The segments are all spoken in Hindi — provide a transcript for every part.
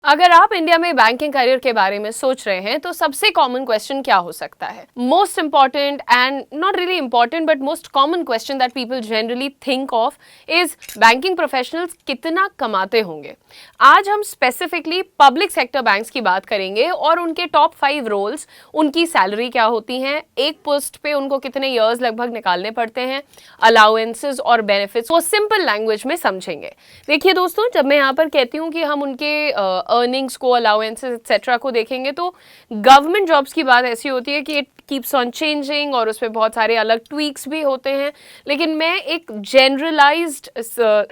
अगर आप इंडिया में बैंकिंग करियर के बारे में सोच रहे हैं तो सबसे कॉमन क्वेश्चन क्या हो सकता है? Most important and not really important but most common question that people generally think of is banking professionals कितना कमाते होंगे। आज हम स्पेसिफिकली पब्लिक सेक्टर बैंक्स की बात करेंगे और उनके टॉप 5 रोल्स, उनकी सैलरी क्या होती हैं, एक पोस्ट पे उनको कितने ईयर्स लगभग निकालने पड़ते हैं, अलाउंसेस और बेनिफिट्स, वो सिंपल लैंग्वेज में समझेंगे। देखिए दोस्तों, जब मैं यहाँ पर कहती हूँ कि हम उनके अर्निंग्स को, अलाउंसेस एक्सेट्रा को देखेंगे तो गवर्नमेंट जॉब्स की बात ऐसी होती है कि इट कीप्स ऑन चेंजिंग और उसमें बहुत सारे अलग ट्वीक्स भी होते हैं। लेकिन मैं एक जनरलाइज्ड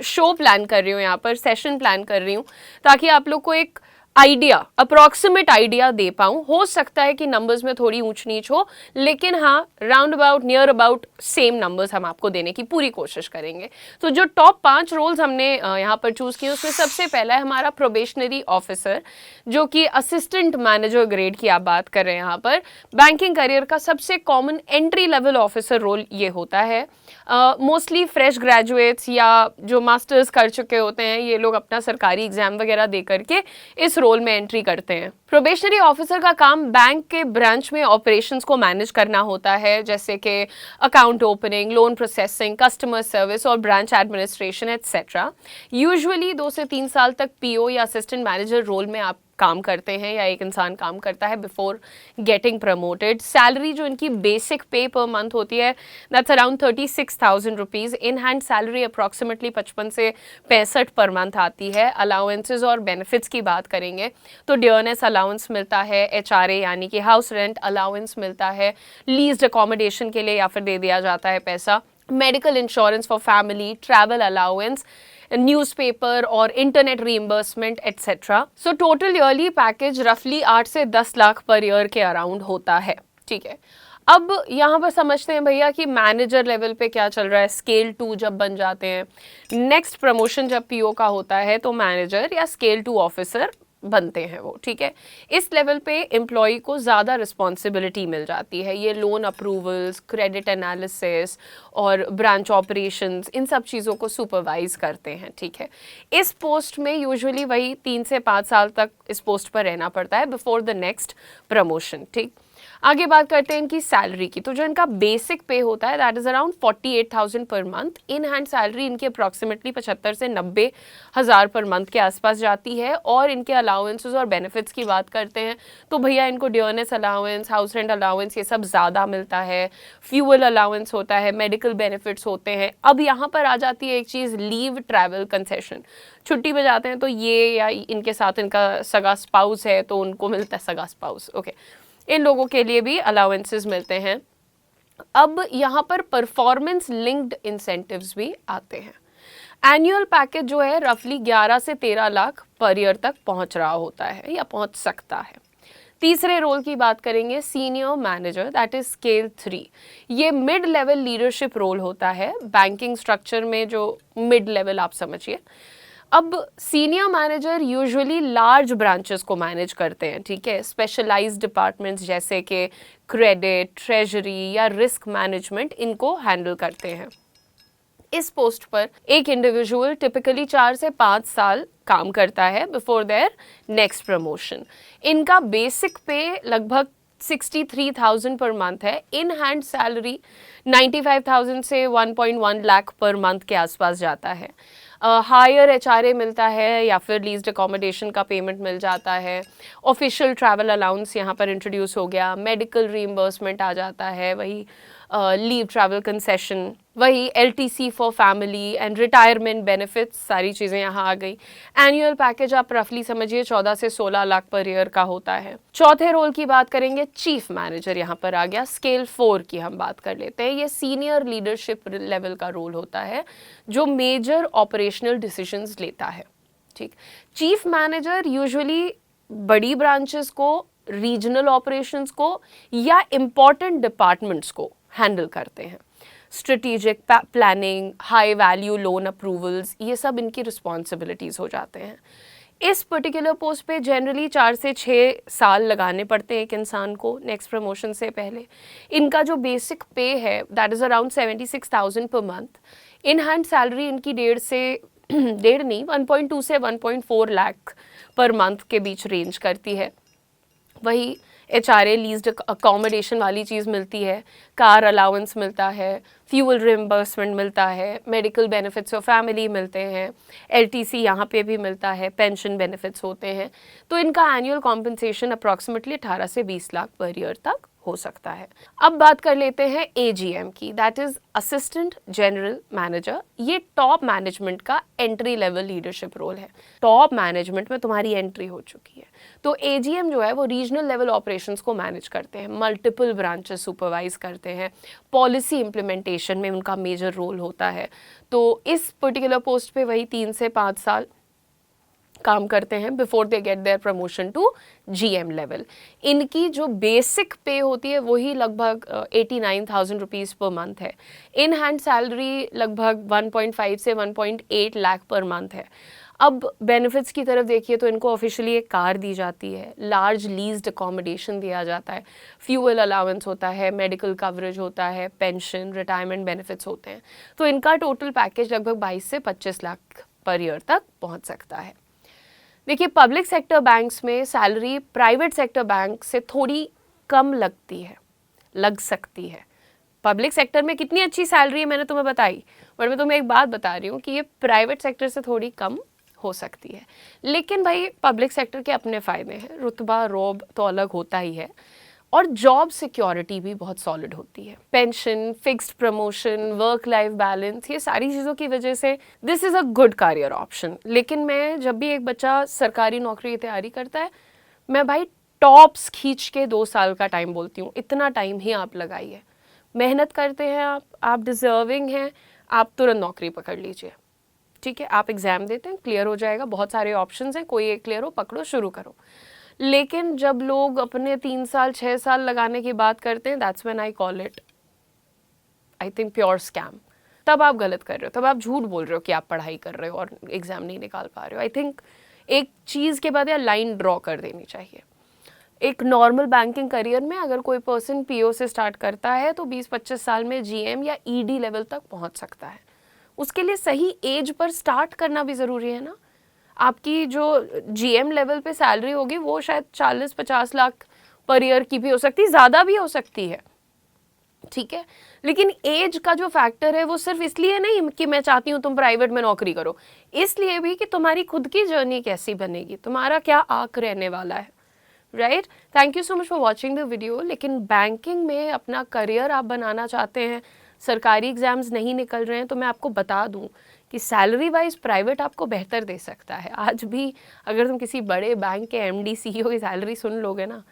शो प्लान कर रही हूँ, यहाँ पर सेशन प्लान कर रही हूँ ताकि आप लोग को एक आइडिया, अप्रॉक्सीमेट आइडिया दे पाऊँ। हो सकता है कि नंबर्स में थोड़ी ऊंच नीच हो, लेकिन हाँ round about, near about same numbers हम आपको देने की पूरी कोशिश करेंगे। तो जो टॉप 5 रोल्स हमने यहाँ पर चूज किए उसमें सबसे पहला है हमारा प्रोबेशनरी ऑफिसर, जो कि असिस्टेंट मैनेजर ग्रेड की आप बात कर रहे हैं। यहाँ पर बैंकिंग करियर का सबसे common entry level officer role ये होता है। मोस्टली फ्रेश ग्रेजुएट्स या जो मास्टर्स कर चुके होते हैं, ये लोग अपना सरकारी एग्जाम वगैरह दे करके इस रोल में एंट्री करते हैं। प्रोबेशनरी ऑफिसर का काम बैंक के ब्रांच में ऑपरेशंस को मैनेज करना होता है, जैसे कि account opening, loan processing, customer service और ब्रांच एडमिनिस्ट्रेशन एटसेट्रा। यूजुअली 2 से 3 साल तक पीओ या असिस्टेंट मैनेजर रोल में आप काम करते हैं या एक इंसान काम करता है बिफोर गेटिंग प्रमोटेड। सैलरी जो इनकी बेसिक पे पर मंथ होती है that's around 36,000 rupees. In hand salary approximately 55 से 65 पर मंथ आती है। अलाउंसेस और बेनिफिट्स की बात करेंगे तो डियरनेस अलाउंस मिलता है, एचआरए यानी कि हाउस रेंट अलाउंस मिलता है, लीज्ड अकोमोडेशन के लिए या फिर दे दिया जाता है पैसा, medical insurance for family, travel allowance, newspaper और internet reimbursement etcetera. So total yearly package रफली 8 से 10 लाख पर ईयर के अराउंड होता है। ठीक है, अब यहाँ पर समझते हैं भैया कि मैनेजर लेवल पे क्या चल रहा है। स्केल 2 जब बन जाते हैं, नेक्स्ट प्रमोशन जब पीओ का होता है तो मैनेजर या स्केल 2 ऑफिसर बनते हैं वो। ठीक है, इस लेवल पे एम्प्लॉय को ज़्यादा रिस्पॉन्सिबिलिटी मिल जाती है। ये लोन अप्रूवल्स, क्रेडिट एनालिसिस और ब्रांच ऑपरेशंस, इन सब चीज़ों को सुपरवाइज करते हैं। ठीक है, इस पोस्ट में यूजुअली वही 3 से 5 साल तक इस पोस्ट पर रहना पड़ता है बिफोर द नेक्स्ट प्रमोशन। ठीक, आगे बात करते हैं इनकी सैलरी की। तो जो इनका बेसिक पे होता है that is around 48,000 per month. In hand salary इनकी अप्रॉक्सीमेटली 75 से 90 हज़ार पर मंथ के आसपास जाती है। और इनके अलाउंसेस और बेनिफिट्स की बात करते हैं तो भैया इनको dearness allowance, house rent allowance, ये सब ज़्यादा मिलता है। फ्यूल अलाउंस होता है, मेडिकल बेनिफिट्स होते हैं। अब यहाँ पर आ जाती है एक चीज़, लीव ट्रैवल कंसेशन। छुट्टी पे जाते हैं तो ये या इनके साथ इनका सगा स्पाउस है तो उनको मिलता है सगा स्पाउस। ओके, इन लोगों के लिए भी अलाउंसेस मिलते हैं। अब यहाँ पर परफॉर्मेंस लिंक्ड इंसेंटिव्स भी आते हैं। एनुअल पैकेज जो है रफली 11 से 13 लाख पर ईयर तक पहुँच रहा होता है या पहुँच सकता है। तीसरे रोल की बात करेंगे, senior manager, that is scale 3। ये मिड लेवल लीडरशिप रोल होता है बैंकिंग स्ट्रक्चर में, जो मिड लेवल आप समझिए। अब senior manager usually large branches को मैनेज करते हैं। ठीक है, स्पेशलाइज्ड डिपार्टमेंट्स जैसे कि क्रेडिट, ट्रेजरी या रिस्क मैनेजमेंट, इनको हैंडल करते हैं। इस पोस्ट पर एक इंडिविजुअल टिपिकली 4 से 5 साल काम करता है बिफोर देयर नेक्स्ट प्रमोशन। इनका बेसिक पे लगभग 63,000 पर मंथ है। इन हैंड सैलरी 95,000 से 1.1 लाख पर मंथ के आसपास जाता है। हायर एचआरए मिलता है या फिर लीज्ड अकोमोडेशन का पेमेंट मिल जाता है। ऑफिशियल ट्रैवल अलाउंस यहाँ पर इंट्रोड्यूस हो गया। मेडिकल रीइंबर्समेंट आ जाता है, वही लीव ट्रैवल कंसेशन, वही LTC for family and retirement benefits, सारी चीज़ें यहाँ आ गई। एनुअल पैकेज आप रफली समझिए 14 से 16 लाख पर ईयर का होता है। चौथे रोल की बात करेंगे, चीफ मैनेजर यहाँ पर आ गया। स्केल 4 की हम बात कर लेते हैं। ये सीनियर लीडरशिप लेवल का रोल होता है जो मेजर ऑपरेशनल डिसीजंस लेता है। ठीक, चीफ मैनेजर यूजुअली बड़ी ब्रांचेस को, रीजनल ऑपरेशंस को या इम्पॉर्टेंट डिपार्टमेंट्स को हैंडल करते हैं। Strategic planning, high value loan approvals, ये सब इनकी रिस्पॉन्सिबिलिटीज़ हो जाते हैं। इस पर्टिकुलर पोस्ट पे जनरली 4 से 6 साल लगाने पड़ते हैं एक इंसान को नेक्स्ट प्रमोशन से पहले। इनका जो बेसिक पे है that is around 76,000 per month. In hand salary इनकी 1.5 से डेढ़ नहीं 1.2 से 1.4 लाख पर मंथ के बीच रेंज करती है। वही HRA लीज्ड अकोमोडेशन वाली चीज़ मिलती है, कार अलाउंस मिलता है, फ्यूल रिम्बर्समेंट मिलता है, मेडिकल बेनिफिट्स ऑफ फैमिली मिलते हैं, LTC यहाँ पे भी मिलता है, पेंशन बेनिफिट्स होते हैं। तो इनका एनुअल कॉम्पनसेशन अप्रॉक्सीमेटली 18 से 20 लाख पर ईयर तक हो सकता है। अब बात कर लेते हैं AGM की, that is assistant general manager. ये टॉप मैनेजमेंट का एंट्री लेवल लीडरशिप रोल है। टॉप मैनेजमेंट में तुम्हारी एंट्री हो चुकी है तो AGM जो है वो रीजनल लेवल ऑपरेशंस को मैनेज करते हैं, मल्टीपल ब्रांचेस सुपरवाइज करते हैं, पॉलिसी इम्प्लीमेंटेशन में उनका मेजर रोल होता है। तो इस पर्टिकुलर पोस्ट पे वही 3 से 5 साल काम करते हैं before they get their promotion to GM level. इनकी जो बेसिक पे होती है वही लगभग 89,000 रुपीज़ पर मंथ है। इन हैंड सैलरी लगभग 1.5 से 1.8 लाख पर मंथ है। अब बेनिफिट्स की तरफ देखिए तो इनको ऑफिशियली एक कार दी जाती है, लार्ज लीज्ड अकोमोडेशन दिया जाता है, फ्यूल अलाउंस होता है, मेडिकल कवरेज होता है, पेंशन, रिटायरमेंट बेनिफिट्स होते हैं। तो इनका टोटल पैकेज लगभग 22 से 25 लाख पर ईयर तक पहुंच सकता है। देखिए, पब्लिक सेक्टर बैंक्स में सैलरी प्राइवेट सेक्टर बैंक से थोड़ी कम लग सकती है। पब्लिक सेक्टर में कितनी अच्छी सैलरी है मैंने तुम्हें बताई, बट मैं तुम्हें एक बात बता रही हूँ कि ये प्राइवेट सेक्टर से थोड़ी कम हो सकती है। लेकिन भाई पब्लिक सेक्टर के अपने फ़ायदे हैं, रुतबा रोब तो अलग होता ही है और जॉब सिक्योरिटी भी बहुत सॉलिड होती है। Pension, fixed promotion, work life balance, ये सारी चीज़ों की वजह से this is a good career option. लेकिन मैं जब भी एक बच्चा सरकारी नौकरी की तैयारी करता है, मैं भाई टॉप्स खींच के 2 साल का टाइम बोलती हूँ। इतना टाइम ही आप लगाइए, मेहनत करते हैं आप डिज़र्विंग हैं, आप तुरंत नौकरी पकड़ लीजिए। ठीक है, आप एग्ज़ाम देते हैं, क्लियर हो जाएगा, बहुत सारे ऑप्शंस हैं, कोई एक क्लियर हो, पकड़ो, शुरू करो। लेकिन जब लोग अपने 3 साल 6 साल लगाने की बात करते हैं, that's when I call it, I think, pure scam. तब आप गलत कर रहे हो, तब आप झूठ बोल रहे हो कि आप पढ़ाई कर रहे हो और एग्ज़ाम नहीं निकाल पा रहे हो। आई थिंक एक चीज़ के बाद या लाइन ड्रॉ कर देनी चाहिए। एक नॉर्मल बैंकिंग करियर में अगर कोई पर्सन PO से स्टार्ट करता है तो 20-25 साल में GM या ED लेवल तक पहुंच सकता है। उसके लिए सही एज पर स्टार्ट करना भी ज़रूरी है ना। आपकी जो GM लेवल पे सैलरी होगी वो शायद 40-50 लाख पर ईयर की भी हो सकती है, ज़्यादा भी हो सकती है, ठीक है। लेकिन एज का जो फैक्टर है वो सिर्फ इसलिए नहीं कि मैं चाहती हूँ तुम प्राइवेट में नौकरी करो, इसलिए भी कि तुम्हारी खुद की जर्नी कैसी बनेगी, तुम्हारा क्या आर्क रहने वाला है, right. Thank you so much for watching the video. लेकिन बैंकिंग में अपना करियर आप बनाना चाहते हैं, सरकारी एग्जाम्स नहीं निकल रहे हैं, तो मैं आपको बता दूं कि सैलरी वाइज प्राइवेट आपको बेहतर दे सकता है। आज भी अगर तुम किसी बड़े बैंक के MD CEO की सैलरी सुन लोगे ना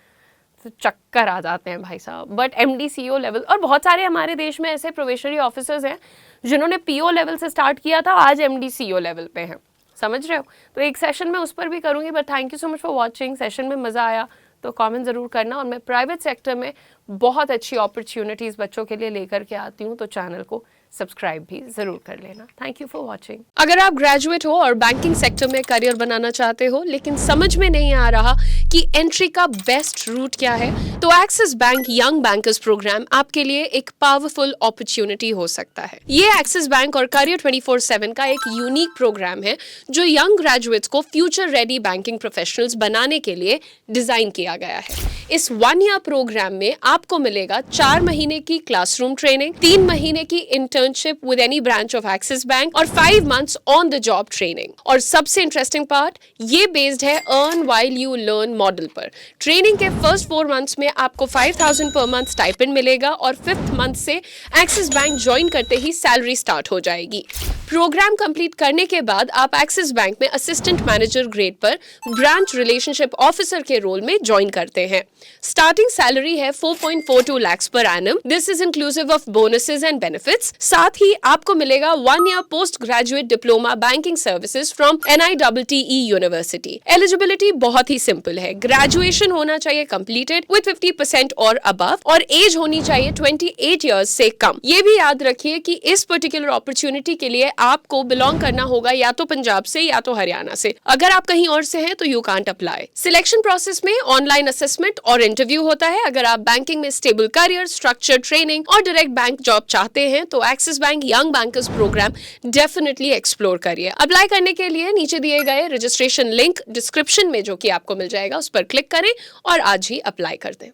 तो चक्कर आ जाते हैं भाई साहब। बट MD CEO लेवल, और बहुत सारे हमारे देश में ऐसे प्रोबेशनरी ऑफिसर्स हैं जिन्होंने PO लेवल से स्टार्ट किया था, आज MD CEO लेवल पे हैं, समझ रहे हो। तो एक सेशन में उस पर भी करूँगी। But thank you so much for watching. Session में मज़ा आया तो कमेंट ज़रूर करना, और मैं प्राइवेट सेक्टर में बहुत अच्छी अपॉर्चुनिटीज़ बच्चों के लिए लेकर के आती हूँ, तो चैनल को सब्सक्राइब भी ज़रूर कर लेना। Thank you for watching. अगर आप ग्रेजुएट हो और बैंकिंग सेक्टर में करियर बनाना चाहते हो लेकिन समझ में नहीं आ रहा कि एंट्री का बेस्ट रूट क्या है, तो Axis bank young bankers programme आपके लिए एक पावरफुल अपॉर्चुनिटी हो सकता है। ये एक्सिस बैंक और करियर 24/7 का एक यूनिक प्रोग्राम है जो यंग ग्रेजुएट्स को फ्यूचर रेडी बैंकिंग प्रोफेशनल्स बनाने के लिए डिजाइन किया गया है। इस 1 ईयर प्रोग्राम में आपको मिलेगा 4 महीने की क्लासरूम ट्रेनिंग, 3 महीने की internship with any branch of axis bank और 5 months on the job training. और सबसे इंटरेस्टिंग पार्ट, ये बेस्ड है earn while you learn model पर। ट्रेनिंग के फर्स्ट 4 मंथ्स में आपको 5,000 पर मंथ स्टाइपेंड मिलेगा और 5th मंथ से एक्सिस बैंक ज्वाइन करते ही सैलरी स्टार्ट हो जाएगी। प्रोग्राम कंप्लीट करने के बाद आप एक्सिस बैंक में असिस्टेंट मैनेजर ग्रेड पर ब्रांच रिलेशनशिप ऑफिसर के रोल में ज्वाइन करते हैं। स्टार्टिंग सैलरी है 4.42 lakh per annum. This is inclusive of bonuses and benefits. साथ ही आपको मिलेगा 1 year post graduate diploma banking services from NITTE university. Eligibility बहुत ही सिंपल है, ग्रेजुएशन होना चाहिए कंप्लीटेड विद 50% और अबव, और एज होनी चाहिए 28 ईयर्स से कम। ये भी याद रखिए कि इस पर्टिकुलर अपॉर्चुनिटी के लिए आपको बिलोंग करना होगा या तो पंजाब से या तो हरियाणा से। अगर आप कहीं और से हैं तो you can't apply. Selection process में ऑनलाइन असेसमेंट और इंटरव्यू होता है। अगर आप बैंकिंग में स्टेबल करियर, स्ट्रक्चर ट्रेनिंग और डायरेक्ट बैंक जॉब चाहते हैं तो Axis bank young bankers programme definitely explore करिए। अप्लाई करने के लिए नीचे दिए गए रजिस्ट्रेशन लिंक डिस्क्रिप्शन में जो कि आपको मिल जाएगा उस पर क्लिक करें और आज ही अप्लाई कर दें।